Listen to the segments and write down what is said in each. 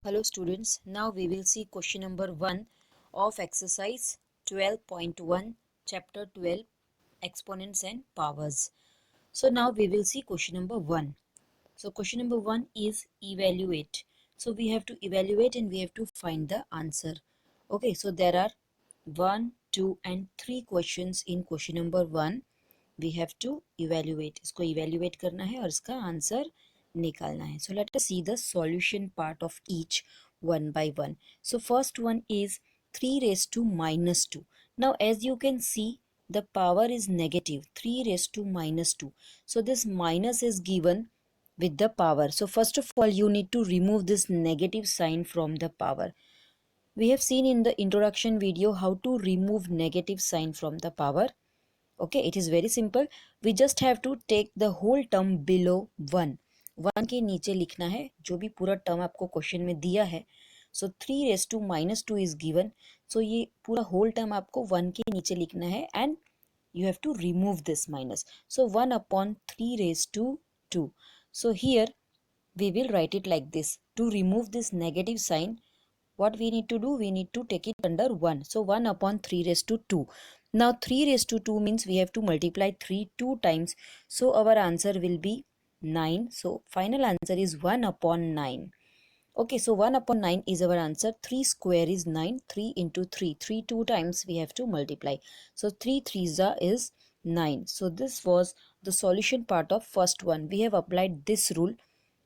Hello students, now we will see question number 1 of exercise 12.1 chapter 12 exponents and powers. So now we will see question number 1. So question number 1 is evaluate. So we have to evaluate and we have to find the answer. Okay, so there are 1, 2 and 3 questions in question number 1. We have to evaluate. इसको evaluate करना है और इसका answer निकालना है. So let us see the solution part of each one by one. So first one is 3 raised to minus 2. Now as you can see, the power is negative, 3 raised to minus 2. So this minus is given with the power. So first of all you need to remove this negative sign from the power. We have seen in the introduction video how to remove negative sign from the power. Okay, it is very simple. We just have to take the whole term below 1. 1 के नीचे लिखना है जो भी पूरा term आपको question में दिया है. So 3 raise to minus 2 is given. So ये पूरा होल टर्म आपको 1 के नीचे लिखना है and you have to remove this minus. So 1 upon 3 raised to 2. So here we will write it like this. To remove this negative sign, what we need to do? We need to take it under 1. So 1 upon 3 raised to 2. Now 3 raised to 2 means we have to multiply 3 2 times. So our answer will be 9. So final answer is 1 upon 9. Okay, so 1 upon 9 is our answer. 3 square is 9. 3 into 3. 3 2 times we have to multiply. So 3 3s is 9. So this was the solution part of first one. We have applied this rule.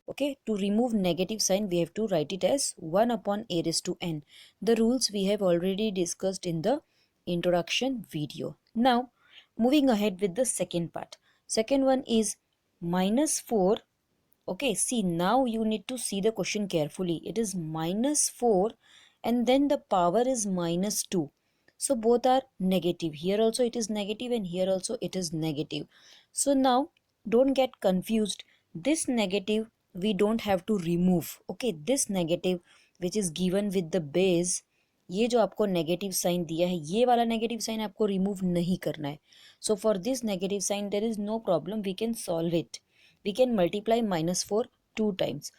Okay, to remove negative sign we have to write it as 1 upon a raised to n. The rules we have already discussed in the introduction video. Now moving ahead with the second part. Second one is minus 4. Okay, see, now you need to see the question carefully. It is minus 4 and then the power is minus 2. So both are negative. Here also it is negative and here also it is negative. So now don't get confused. This negative we don't have to remove. Okay, this negative which is given with the base, ये जो आपको negative sign दिया है ये वाला negative sign आपको remove नहीं करना है. So for this negative sign there is no problem, we can solve it. We can multiply minus 4 2 times,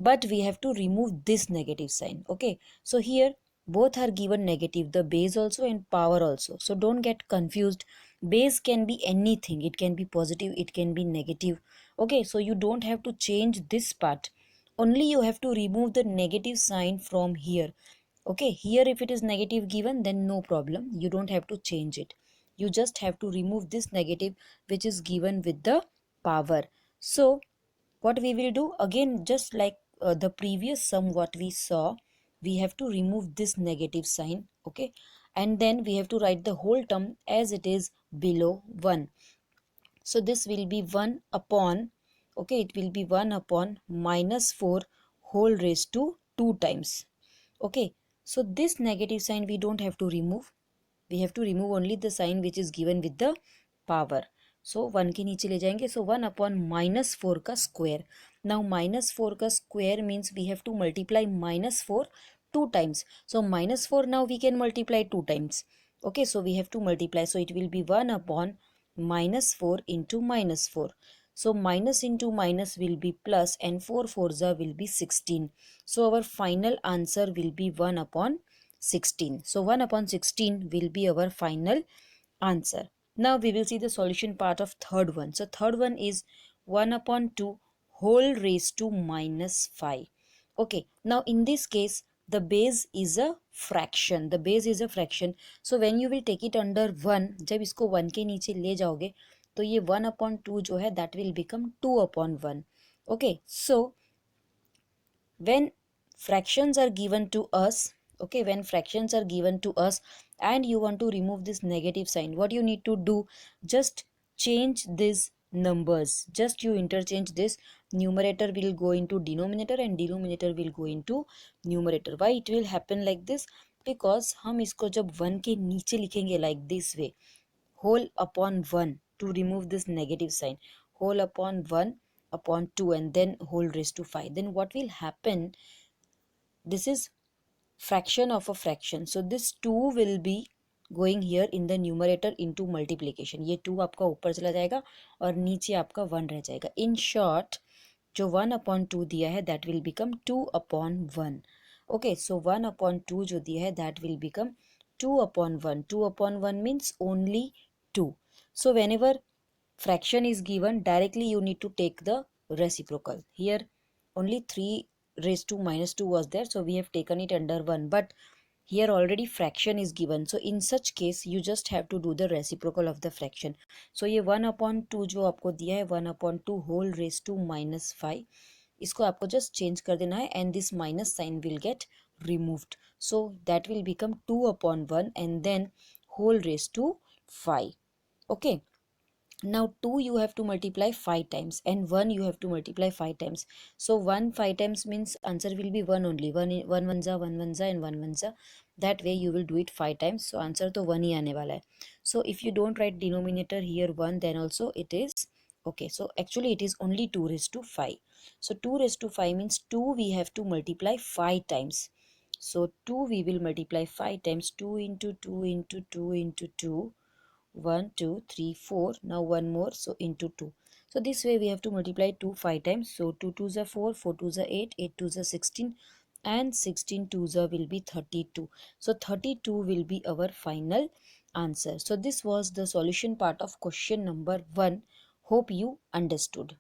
but we have to remove this negative sign. Okay, so here both are given negative, the base also and power also. So don't get confused. Base can be anything, it can be positive, it can be negative. Okay, so you don't have to change this part, only you have to remove the negative sign from here. Okay, here if it is negative given then no problem, you don't have to change it. You just have to remove this negative which is given with the power. So what we will do again, just like the previous sum what we saw, we have to remove this negative sign. Okay, and then we have to write the whole term as it is below 1. So this will be 1 upon, okay, it will be 1 upon minus 4 whole raised to 2 times. Okay, so this negative sign we don't have to remove. We have to remove only the sign which is given with the power. So 1 के नीचे ले जाएंगे. So 1 upon minus 4 का square. Now minus 4 का square means we have to multiply minus 4 2 times. So minus 4 now we can multiply 2 times. Okay, so we have to multiply. So it will be 1 upon minus 4 into minus 4. So minus into minus will be plus and 4 4s will be 16. So our final answer will be 1 upon 16. So 1 upon 16 will be our final answer. Now we will see the solution part of third one. So third one is 1 upon 2 whole raised to minus 5. Okay, now in this case the base is a fraction. The base is a fraction. So when you will take it under 1, जब इसको 1 के नीचे ले जाओगे तो ये 1 upon 2 जो है that will become 2 upon 1. Okay, so when fractions are given to us, okay, when fractions are given to us and you want to remove this negative sign, what you need to do, just change these numbers. Just you interchange this. Numerator will go into denominator and denominator will go into numerator. Why it will happen like this? Because हम इसको जब 1 के नीचे लिखेंगे like this way, whole upon 1 to remove this negative sign, whole upon 1 upon 2 and then whole raised to 5, then what will happen, this is fraction of a fraction. So this 2 will be going here in the numerator into multiplication. ये 2 आपका ऊपर चला जाएगा और नीचे आपका 1 रह जाएगा. In short, जो 1/2 दिया है दैट विल बिकम 2/1. ओके, सो 1/2 जो दिया है that will become 2/1. 2/1 means only 2. So whenever fraction is given, directly you need to take the reciprocal. Here only 3 raised to minus 2 was there, so we have taken it under 1, but here already fraction is given, so in such case you just have to do the reciprocal of the fraction. So ये 1/2 जो आपको दिया है 1/2 whole raised to minus 5, इसको आपको just change कर देना है and this minus sign will get removed, so that will become 2/1 and then whole raised to 5. Okay, now 2 you have to multiply 5 times and 1 you have to multiply 5 times. So 1 5 times means answer will be 1 only. 1 1 जा 1 1 जा and 1 1 जा. That way you will do it 5 times. So answer तो 1 ही आने वाला है. So if you don't write denominator here 1, then also it is okay. So actually it is only 2 raised to 5. So 2 raised to 5 means 2 we have to multiply 5 times. So 2 we will multiply 5 times. 2 into 2 into 2 into 2. 1 2 3 4. Now one more, so into 2. So this way we have to multiply 2 5 times. So 2 2s are 4, 4 2s are 8, 8 2s are 16, and 16 2s are will be 32. So 32 will be our final answer. So this was the solution part of question number 1. Hope you understood.